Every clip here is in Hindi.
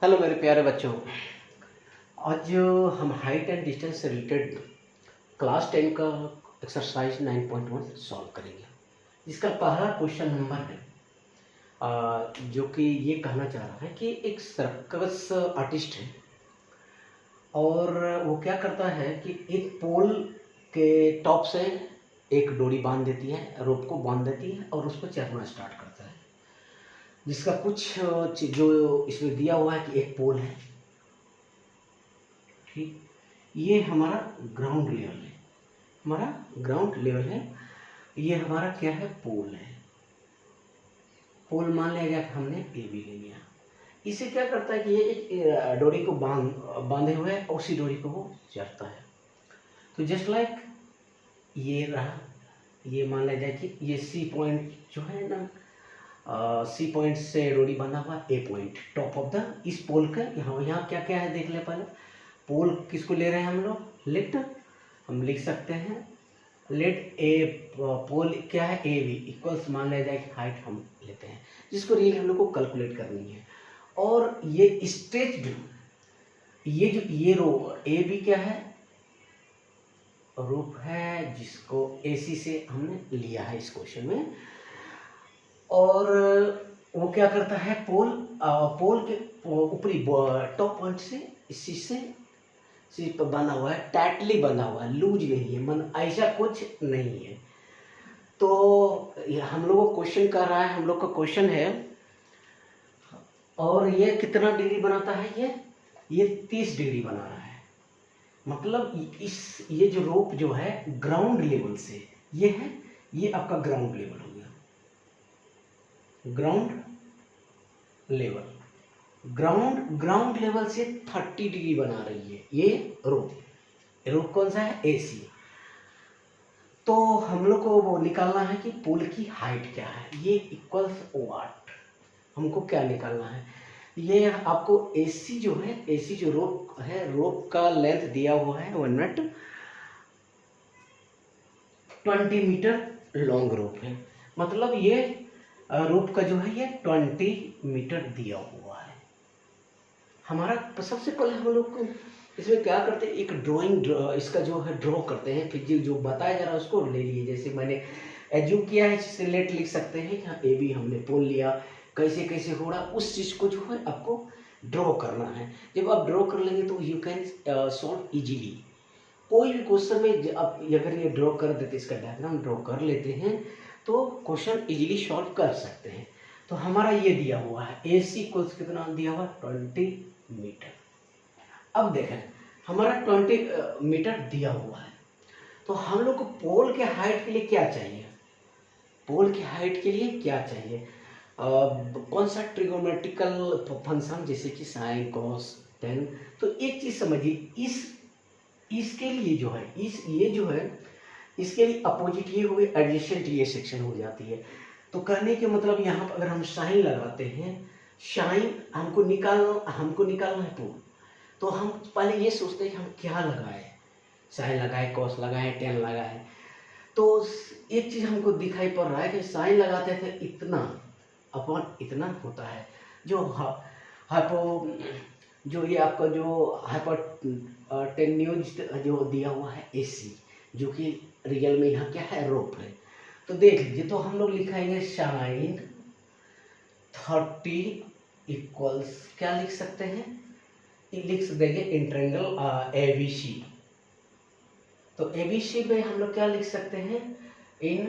हेलो मेरे प्यारे बच्चों। आज हम हाइट एंड डिस्टेंस से रिलेटेड क्लास 10 का एक्सरसाइज 9.1 सॉल्व करेंगे, जिसका पहला क्वेश्चन नंबर है जो कि ये कहना चाह रहा है कि एक सर्कस आर्टिस्ट है और वो क्या करता है कि एक पोल के टॉप से एक डोरी बांध देती है, रोप को बांध देती है और उसको चढ़ना स्टार्ट करता है, जिसका कुछ जो इसमें दिया हुआ है कि एक पोल है। ठीक, ये हमारा ग्राउंड लेवल है, हमारा ग्राउंड लेवल है। ये हमारा क्या है, पोल है। पोल मान लिया गया कि हमने ए बी ले लिया। इसे क्या करता है कि ये एक डोरी को बांधे हुए है, उसी डोरी को वो चढ़ता है। तो जस्ट लाइक ये रहा, ये मान लिया जाए कि ये सी पॉइंट जो है ना, सी पॉइंट से डोरी बंधा हुआ ए पॉइंट टॉप ऑफ द इस पोल का। यहाँ क्या क्या है देख ले पहले। पोल किसको ले रहे हैं हम लोग, लेट। हम लिख सकते हैं लेट ए पोल क्या है, ए बी इक्वल्स मान लिया जाए कि हाइट हम लेते हैं, जिसको रियल हम लोग को कैलकुलेट करनी है। और ये स्ट्रेच्ड, ये जो ये रो ए बी क्या है, रूप है, जिसको ए सी से हमने लिया है इस क्वेश्चन में। और वो क्या करता है, पोल के ऊपरी टॉप पॉइंट से इसी से पर बना हुआ है, टाइटली बना हुआ है, लूज नहीं है, मन ऐसा कुछ नहीं है। तो हम लोग को क्वेश्चन कर रहा है, हम लोग का क्वेश्चन है, और ये कितना डिग्री बनाता है, ये 30 डिग्री बना रहा है। मतलब ये जो रोप जो है ग्राउंड लेवल से, ये है, ये आपका ग्राउंड लेवल हो गया, ग्राउंड लेवल। ग्राउंड लेवल से 30 डिग्री बना रही है ये रोप कौन सा है, एसी। तो हम लोग को वो निकालना है कि पोल की हाइट क्या है, ये इक्वल्स वाट। हमको क्या निकालना है, ये आपको एसी जो है, एसी जो रोप है, रोप का लेंथ दिया हुआ है 1 मिनट 20 मीटर लॉन्ग रोप है। मतलब ये रोप का जो है ये 20 मीटर दिया हुआ है हमारा। सबसे पहले हम लोग को इसमें क्या करते हैं, एक इसका जो है ड्रॉ करते हैं। फिर जो बताया जा रहा है उसको ले लिए, जैसे मैंने एज्यूम किया है, इससे लेट लिख सकते हैं कि हाँ ए बी हमने पोल लिया, कैसे कैसे हो रहा, उस चीज़ को जो है आपको ड्रॉ करना है। जब आप ड्रॉ कर लेंगे तो यू कैन सॉल्व इजीली कोई भी क्वेश्चन में। आप अगर ये ड्रॉ कर देते, इसका डायग्राम ड्रॉ कर लेते हैं तो क्वेश्चन इजीली सॉल्व कर सकते हैं। तो हमारा ये दिया हुआ है, ए सी इक्वल्स कितना दिया हुआ है, 20 मीटर। अब देखें हमारा 20 मीटर दिया हुआ है, तो हम लोग को पोल के हाइट के लिए क्या चाहिए, पोल की हाइट के लिए क्या चाहिए, कौन सा ट्रिगोनोमेट्रिकल फंक्शन, जैसे कि साइन कॉस टेन। तो एक चीज समझिए, इसके लिए जो है ये जो है इसके लिए अपोजिट ये हुए, एडजेसेंट ये सेक्शन हो जाती है। तो कहने के मतलब यहाँ पर अगर हम साइन लगाते हैं, साइन हमको निकालना है पोल, तो हम पहले ये सोचते हैं कि हम क्या लगाए, साइन लगाए, कॉस लगाए, टेन लगाए। तो एक चीज हमको दिखाई पड़ रहा है कि साइन लगाते थे इतना अपॉन इतना होता है, जो हाइपो जो ये आपका जो हाइपोटेन्यूज जो दिया हुआ है एसी, जो कि रियल में यहाँ क्या है, रोप है। तो देख लीजिए, तो हम लोग लिखाएंगे साइन 30 इक्वल्स क्या लिख सकते हैं, लिख देंगे in triangle A B C. तो ए बी सी में हम लोग क्या लिख सकते हैं, in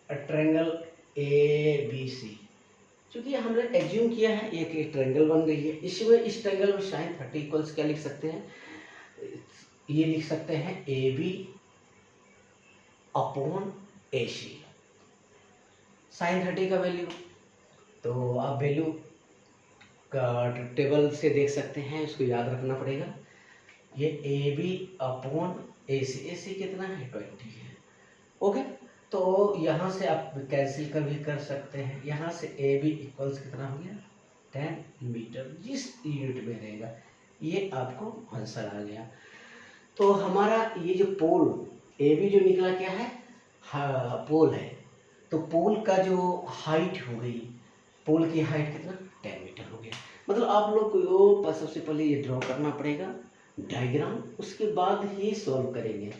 triangle A B C. क्योंकि हमने एज्यूम किया है एक ट्रायंगल बन गई है, इसमें इस ट्रायंगल में साइन 30 इक्वल्स क्या लिख सकते हैं, ये लिख सकते हैं A B upon A C. Sine 30 का वैल्यू तो आप वैल्यू का टेबल से देख सकते हैं, इसको याद रखना पड़ेगा। ये ए बी अपॉन ए सी कितना है, 20 है। ओके, तो यहाँ से आप कैंसिल कर भी कर सकते हैं। यहाँ से ए बी इक्वल्स कितना हो गया, 10 मीटर, जिस यूनिट में रहेगा ये आपको आंसर आ गया। तो हमारा ये जो पोल ए बी जो निकला क्या है, पोल है। तो पोल का जो हाइट हो गई पोल की हाइट कितना 10 मीटर हो गया। मतलब आप लोग को सबसे पहले ये ड्रॉ करना पड़ेगा डायग्राम, उसके बाद ही सॉल्व करेंगे।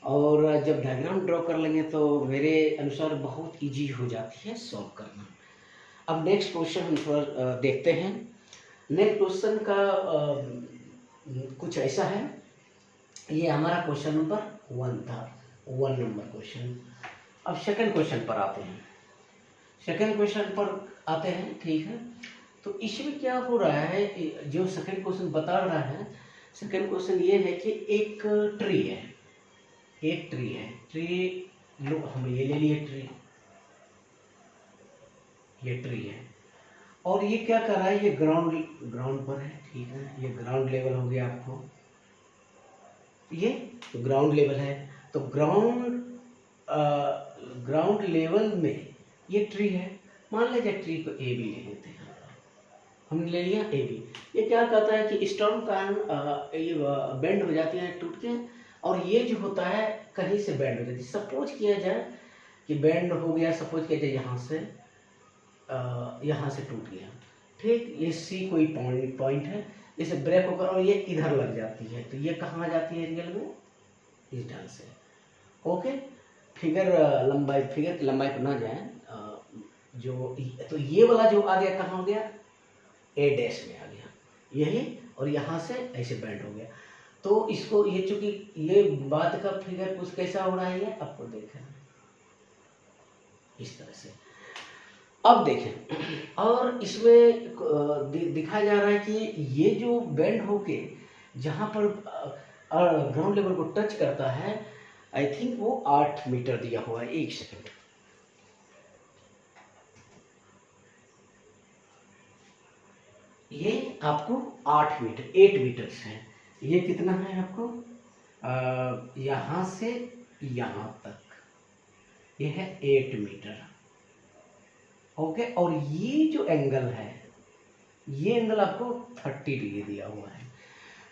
और जब डायग्राम ड्रॉ कर लेंगे तो मेरे अनुसार बहुत इजी हो जाती है सॉल्व करना। अब नेक्स्ट क्वेश्चन हम थोड़ा देखते हैं। नेक्स्ट क्वेश्चन का कुछ ऐसा है, ये हमारा क्वेश्चन नंबर 1 था, 1 नंबर क्वेश्चन। अब सेकंड क्वेश्चन पर आते हैं। सेकंड क्वेश्चन पर आते हैं, ठीक है। तो इसमें क्या हो रहा है, जो सेकंड क्वेश्चन बता रहा है, सेकंड क्वेश्चन ये है कि एक ट्री है, एक ट्री है, ट्री लो हम ये ले लिए ट्री, ये ट्री है और ये क्या कर रहा है, ये ग्राउंड पर है, ठीक है। ये ग्राउंड लेवल हो गया आपको, ये ग्राउंड लेवल है। तो ग्राउंड लेवल में ये ट्री है। मान लीजिए ट्री को ए बी ले लेते हैं, हमने ले लिया ए बी। ये क्या कहता है कि स्टॉर्म कारण ये बेंड हो जाती है टूट के, और ये जो होता है कहीं से बेंड हो जाती है। सपोज किया जाए कि बेंड हो गया, सपोज किया जाए यहाँ से टूट गया, ठीक। ये सी कोई पॉइंट है, इसे ब्रेक होकर और ये इधर लग जाती है, तो ये कहाँ जाती है रियल में, इस ढंग से। ओके, फिगर की लंबाई पर ना जाए, जो तो ये वाला जो आ गया कहाँ हो गया, ए डैश में आ गया यही, और यहाँ से ऐसे बेंड हो गया। तो इसको ये चूंकि ये बाद का फिगर कुछ कैसा हो रहा है, ये आपको देखना इस तरह से। अब देखें, और इसमें दिखाया जा रहा है कि ये जो बेंड होके जहाँ पर ग्राउंड लेवल को टच करता है, आई थिंक वो 8 मीटर दिया हुआ है। एक सेकंड, ये आपको 8 मीटर 8 मीटर है। ये कितना है आपको, यहाँ से यहाँ तक ये है 8 मीटर। ओके, और ये जो एंगल है, ये एंगल आपको 30 डिग्री दिया हुआ है।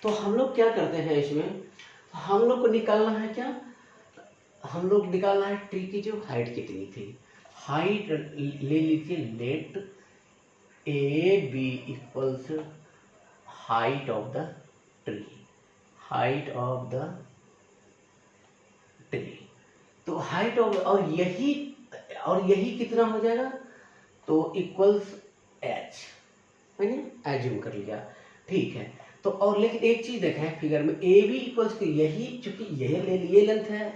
तो हम लोग क्या करते हैं इसमें, हम लोग को निकालना है क्या, हम लोग निकालना है ट्री की जो हाइट कितनी थी। हाइट ले लीजिए, let A B equals height of the tree, height of the tree. तो हाइट ऑफ, और यही कितना हो जाएगा, तो इक्वल्स एच, एज्यूम कर लिया, ठीक है। तो और लेकिन एक चीज देखें फिगर में, ए बी इक्वल्स के यही, चूंकि यही ले लिए लेंथ है,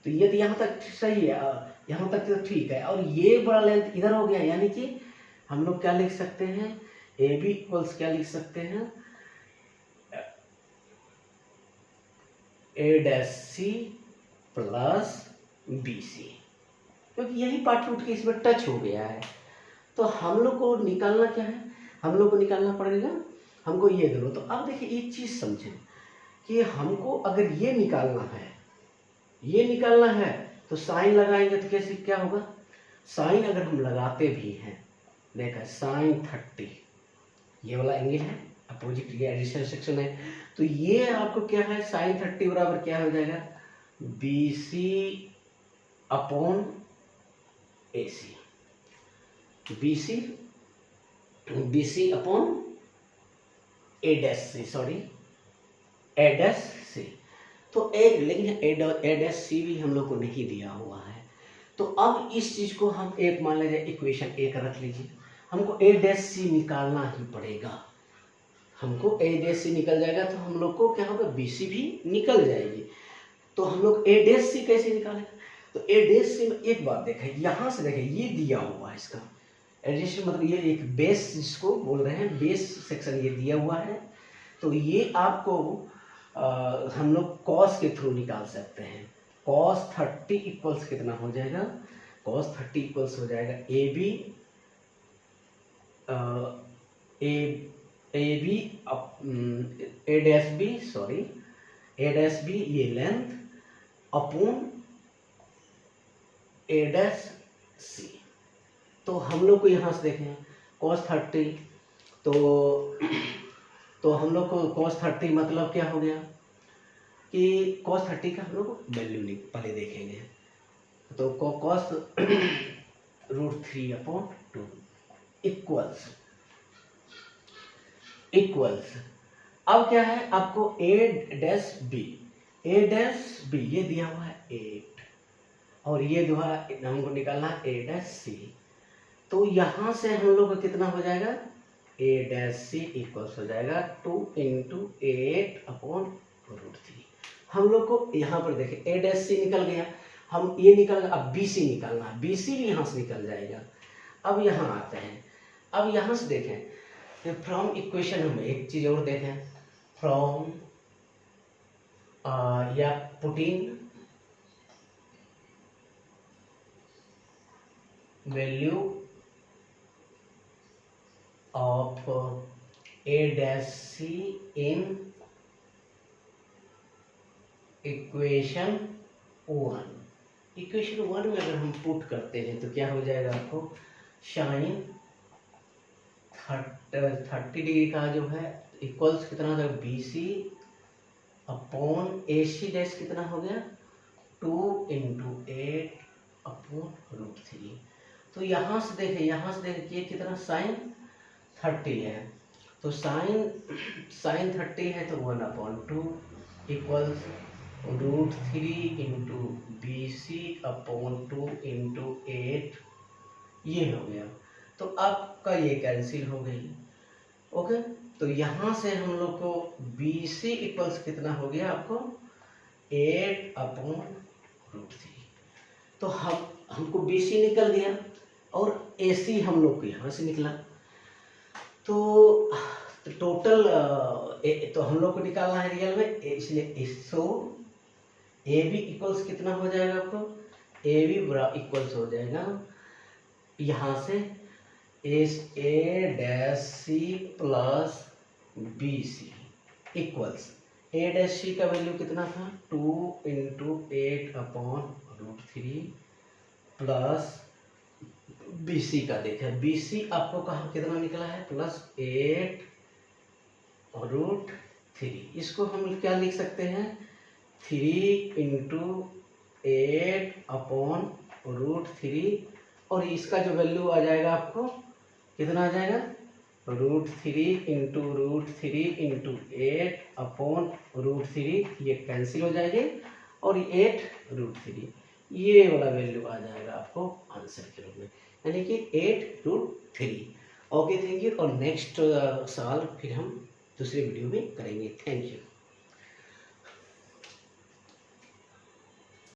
तो ये तो यहाँ तक सही है, यहाँ तक तो ठीक है, और ये बड़ा लेंथ इधर हो गया, यानी कि हम लोग क्या लिख सकते हैं, ए बी इक्वल्स क्या लिख सकते हैं, A dash C plus B C, क्योंकि यही पार्ट टूट के इसमें टच हो गया है। तो हम लोग को निकालना क्या है, हम लोग को निकालना पड़ेगा हमको ये दोनों। तो अब देखिए एक चीज समझें कि हमको अगर ये निकालना है तो साइन लगाएंगे तो कैसे क्या होगा, साइन अगर हम लगाते भी हैं, देखा साइन 30, ये वाला एंगल है, अपोजिट ये एडिशन सेक्शन है, तो ये आपको क्या है, साइन 30 बराबर क्या हो जाएगा, B C upon A C, B C upon A dash C, sorry A dash C. तो एक लेकिन ए डैश सी भी हम लोग को नहीं दिया हुआ है। तो अब इस चीज को हम एक मान लीजिए इक्वेशन एक रख लीजिए, हमको ए डैश सी निकालना ही पड़ेगा। हमको ए डैश सी निकल जाएगा तो हम लोग को क्या होगा, बी सी भी निकल जाएगी। तो हम लोग ए डैश सी कैसे निकालेंगे, तो ए डैश सी में एक बात देखें, यहाँ से देखें ये दिया हुआ है, इसका एडिशन मतलब ये एक बेस जिसको बोल रहे हैं, बेस सेक्शन ये दिया हुआ है। तो ये आपको हम लोग कॉस के थ्रू निकाल सकते हैं। कॉस 30 इक्वल्स कितना हो जाएगा, कॉस 30 इक्वल्स हो जाएगा A B A dash B, sorry A dash B ये length upon A dash C. तो हम लोग को यहाँ से देखें cos 30, तो हम लोग को cos 30 मतलब क्या हो गया कि cos 30 का हम लोग वैल्यू पहले देखेंगे। तो cos √3/2 इक्वल्स अब क्या है आपको a डैश b ये दिया हुआ है 8 और ये दोबारा हमको निकालना है a डैश c। तो यहां से हम लोग का कितना हो जाएगा a डैश c इक्वल्स हो जाएगा 2 इंटू 8/√3। हम लोग को यहाँ पर देखें a डैश c निकल गया, हम ये निकल गया, अब bc निकालना है, bc भी यहाँ से निकल जाएगा। अब यहाँ आते हैं, अब यहाँ से देखें फ्रॉम इक्वेशन हम एक चीज और देखें फ्रॉम या putting value of a dash c in equation 1 में अगर हम पुट करते हैं तो क्या हो जाएगा आपको साइन 30 डिग्री का जो है इक्वल्स कितना हो जाएगा BC अपॉन AC डैश कितना हो गया 2 इंटू 8/√3। तो यहाँ से देखें ये कितना साइन 30 है, तो साइन 30 है तो 1/2 equals √3 into BC upon 2 into 8 ये हो गया। तो आपका ये कैंसिल हो गई। ओके, तो यहाँ से हम लोग को BC इक्वल्स कितना हो गया आपको 8/√3। तो हमको BC निकल गया और AC हम लोग को यहाँ से निकला। तो टोटल तो हम लोग को निकालना है रियल में, इसलिए इसको AB इक्वल्स कितना हो जाएगा आपको AB इक्वल्स हो जाएगा यहाँ से A dash C plus BC equals A dash C का वैल्यू कितना था 2 इंटू 8/√3 प्लस BC का देखें BC आपको कहाँ कितना निकला है प्लस 8/√3। इसको हम क्या लिख सकते हैं 3 इंटू 8/√3 और इसका जो वैल्यू आ जाएगा आपको कितना आ जाएगा √3 इंटू √3 इंटू 8/√3 ये कैंसिल हो जाएंगे और 8√3 ये वाला वैल्यू आ जाएगा आपको आंसर के रूप में, यानी कि 8√3। Okay, thank you. और नेक्स्ट साल फिर हम दूसरे वीडियो में करेंगे। Thank you.